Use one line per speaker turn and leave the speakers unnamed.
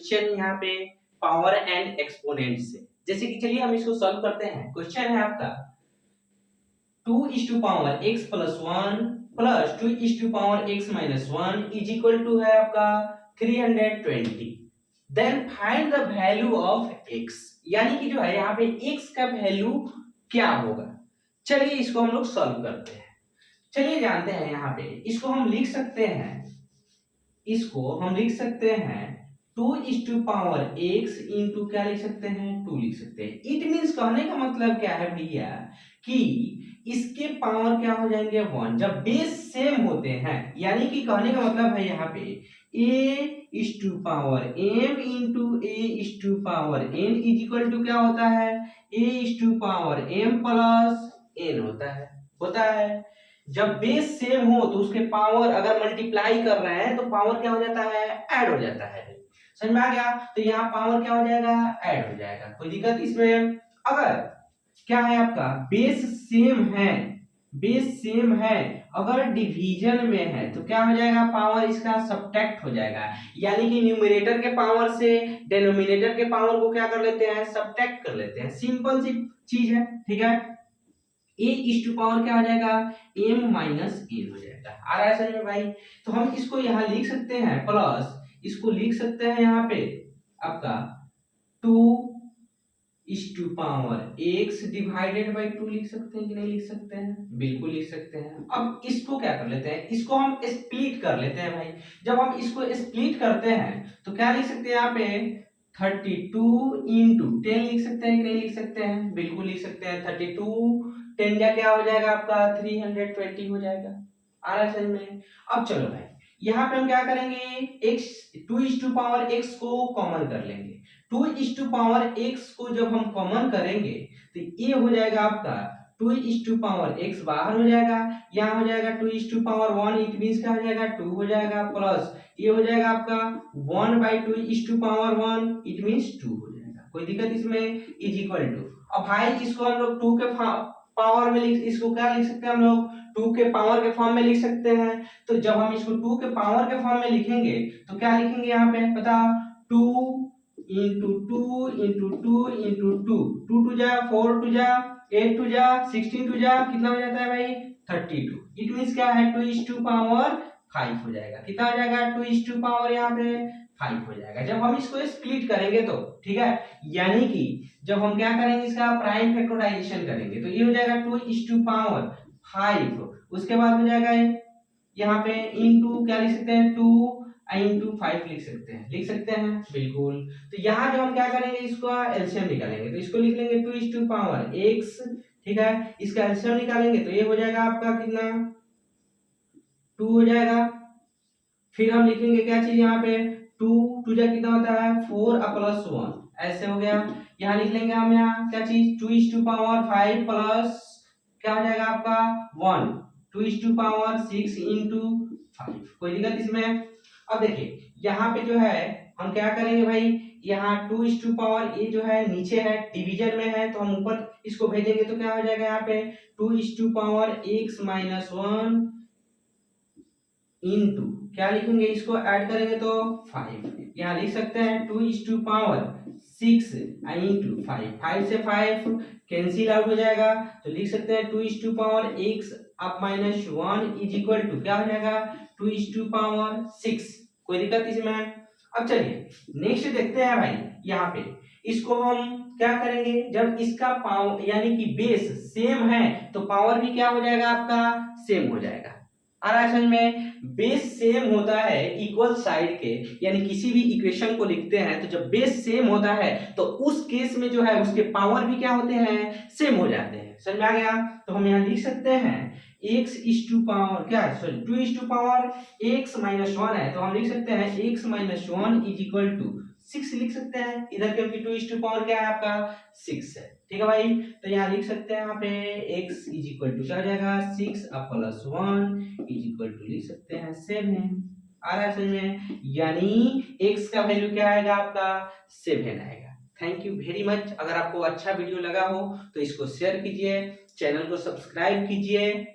Question यहाँ पे power and exponent से। जैसे कि चलिए हम इसको सॉल्व करते हैं। क्वेश्चन है आपका 2 is to power x plus 1 plus 2 is to power x minus 1 is equal to है आपका 320। Then find the value of x, यानी कि जो है यहाँ पे x का वैल्यू क्या होगा। चलिए इसको हम लोग सॉल्व करते हैं। चलिए जानते हैं यहाँ पे इसको हम लिख सकते हैं, इसको हम लिख सकते हैं 2 is to power x into क्या लिख सकते हैं 2 लिख सकते हैं। इट मीन्स कहने का मतलब क्या है भैया कि इसके पावर क्या हो जाएंगे 1 जब बेस सेम होते हैं, यानी कि कहने का मतलब है यहाँ पे a is to power m into a is to power n is equal to क्या होता है a is to power m plus n होता है। जब बेस सेम हो तो उसके पावर अगर मल्टीप्लाई कर रहे हैं तो पावर क्या हो जाता है ऐड हो जाता है। समझ में आ गया? तो यहाँ पावर क्या हो जाएगा ऐड हो जाएगा, कोई दिक्कत इसमें। अगर क्या है आपका बेस सेम है अगर डिवीजन में है तो क्या हो जाएगा पावर इसका सब्ट्रैक्ट हो जाएगा, यानी कि न्यूमरेटर के पावर से डिनोमिनेटर के पावर को क्या कर लेते हैं सब्ट्रैक्ट कर लेते हैं। सिंपल सी चीज है, ठीक है। a इस टू पावर क्या हो जाएगा m माइनस n हो जाएगा। आ रहा है समझ में भाई? तो हम इसको यहाँ लिख सकते हैं प्लस इसको लिख सकते हैं यहाँ पे आपका 2 is to power x divided by 2 लिख सकते हैं कि नहीं लिख सकते हैं? बिल्कुल लिख सकते हैं। अब इसको क्या कर लेते हैं, इसको हम स्प्लिट कर लेते हैं भाई। जब हम इसको स्प्लिट करते हैं तो क्या लिख सकते हैं यहाँ पे 32 इंटू 10 लिख सकते हैं कि नहीं लिख सकते हैं? बिल्कुल लिख सकते हैं। 32 10 का क्या हो जाएगा आपका 320 हो जाएगा। आ रहा है समझ में? अब चलो भाई यहाँ पे हम क्या करेंगे x 2 is to power x को कॉमन कर लेंगे। 2 इस टू पावर x को जब हम कॉमन करेंगे तो ये हो जाएगा आपका 2 इस टू पावर x बाहर हो जाएगा, यहाँ हो जाएगा 2 is to power 1 it means क्या हो जाएगा 2 हो जाएगा, प्लस ये हो जाएगा आपका 1 by 2 is to power 1 it means 2 हो जाएगा। कोई दिक्कत इसमें? इज इक्वल टू अब भाई इसको हम लोग 2 के पावर में इसको क्या लिख सकते हैं हम लोग 2 के पावर के फॉर्म में लिख सकते हैं। तो जब हम इसको 2 के पावर के फॉर्म में लिखेंगे तो क्या लिखेंगे यहाँ पे पता 2 इंटू 2 इंटू 2 इंटू 2 2 टू जा 4 टू जा 8 टू जा 16 टू जा कितना हो जाता है भाई 32। इट मींस क्या है 2 इस टू पावर 5 हो जाएगा। कितना हो जाएगा 2 इस टू पावर यहाँ पे 5 हो जाएगा जब हम इसको स्प्लिट करेंगे तो, ठीक है। यानी कि जब हम क्या करेंगे इसका प्राइम फैक्टराइजेशन करेंगे तो ये हो जाएगा 2 इस टू पावर 5, उसके बाद हो जाएगा यहाँ पे इनटू क्या लिख सकते हैं 2 इंटू 5 लिख सकते हैं बिल्कुल। तो यहाँ जब हम क्या करेंगे इसका एलसीएम निकालेंगे तो इसको लिख लेंगे 2 इस टू पावर x, ठीक है। इसका एलसीएम निकालेंगे तो ये हो जाएगा आपका कितना 2 हो जाएगा। फिर हम लिखेंगे क्या चीज यहाँ पे 2 2 जा कितना होता है 4 प्लस 1 ऐसे हो गया। यहाँ लिख लेंगे हम यहाँ क्या चीज 2 इस टू पावर 5 प्लस क्या हो जाएगा आपका 1 2 इस टू पावर 6 इंटू 5। कोई दिक्कत इसमें? अब देखिए यहाँ पे जो है हम क्या करेंगे भाई यहाँ 2 इस टू पावर ये जो है नीचे है डिवीजन में है तो हम ऊपर इसको भेजेंगे तो क्या हो जाएगा यहाँ पे 2 is to power x minus 1 into क्या लिखेंगे इसको ऐड करेंगे तो 5। यहाँ लिख सकते हैं 2 इस टू पावर 6 इंटू 5 से 5 कैंसिल आउट हो जाएगा तो लिख सकते हैं 2 is to power x up minus 1 is equal to क्या हो जाएगा 2 इस टू पावर 6। कोई दिक्कत इसमें? अब चलिए नेक्स्ट देखते हैं भाई यहाँ पे इसको हम क्या करेंगे जब इसका पावर यानी कि बेस सेम है तो पावर भी क्या हो जाएगा आपका सेम हो जाएगा। आ रहा है समझ में? बेस सेम होता है इक्वल साइड के, यानी किसी भी इक्वेशन को लिखते हैं तो जब बेस सेम होता है तो उस केस में जो है उसके पावर भी क्या होते हैं सेम हो जाते हैं। समझ में आ गया? तो हम यहाँ लिख सकते हैं x इस टू पावर क्या है sorry 2 is to power x minus 1 है तो हम लिख सकते हैं x minus 1 is equal to 6 लिख सकते हैं इधर, क्योंकि 2 इस टू पावर क्या है आपका 6 है, ठीक है भाई। तो यहाँ लिख सकते हैं यहाँ पे x इज इक्वल टू क्या हो जाएगा 6 प्लस 1 इज इक्वल टू लिख सकते हैं 7। आ रहा है समझ में? यानी x का वैल्यू क्या आएगा आपका 7 आएगा। Thank you very much. अगर आपको अच्छा वीडियो लगा हो तो इसको शेयर कीजिए, चैनल को सब्सक्राइब कीजिए।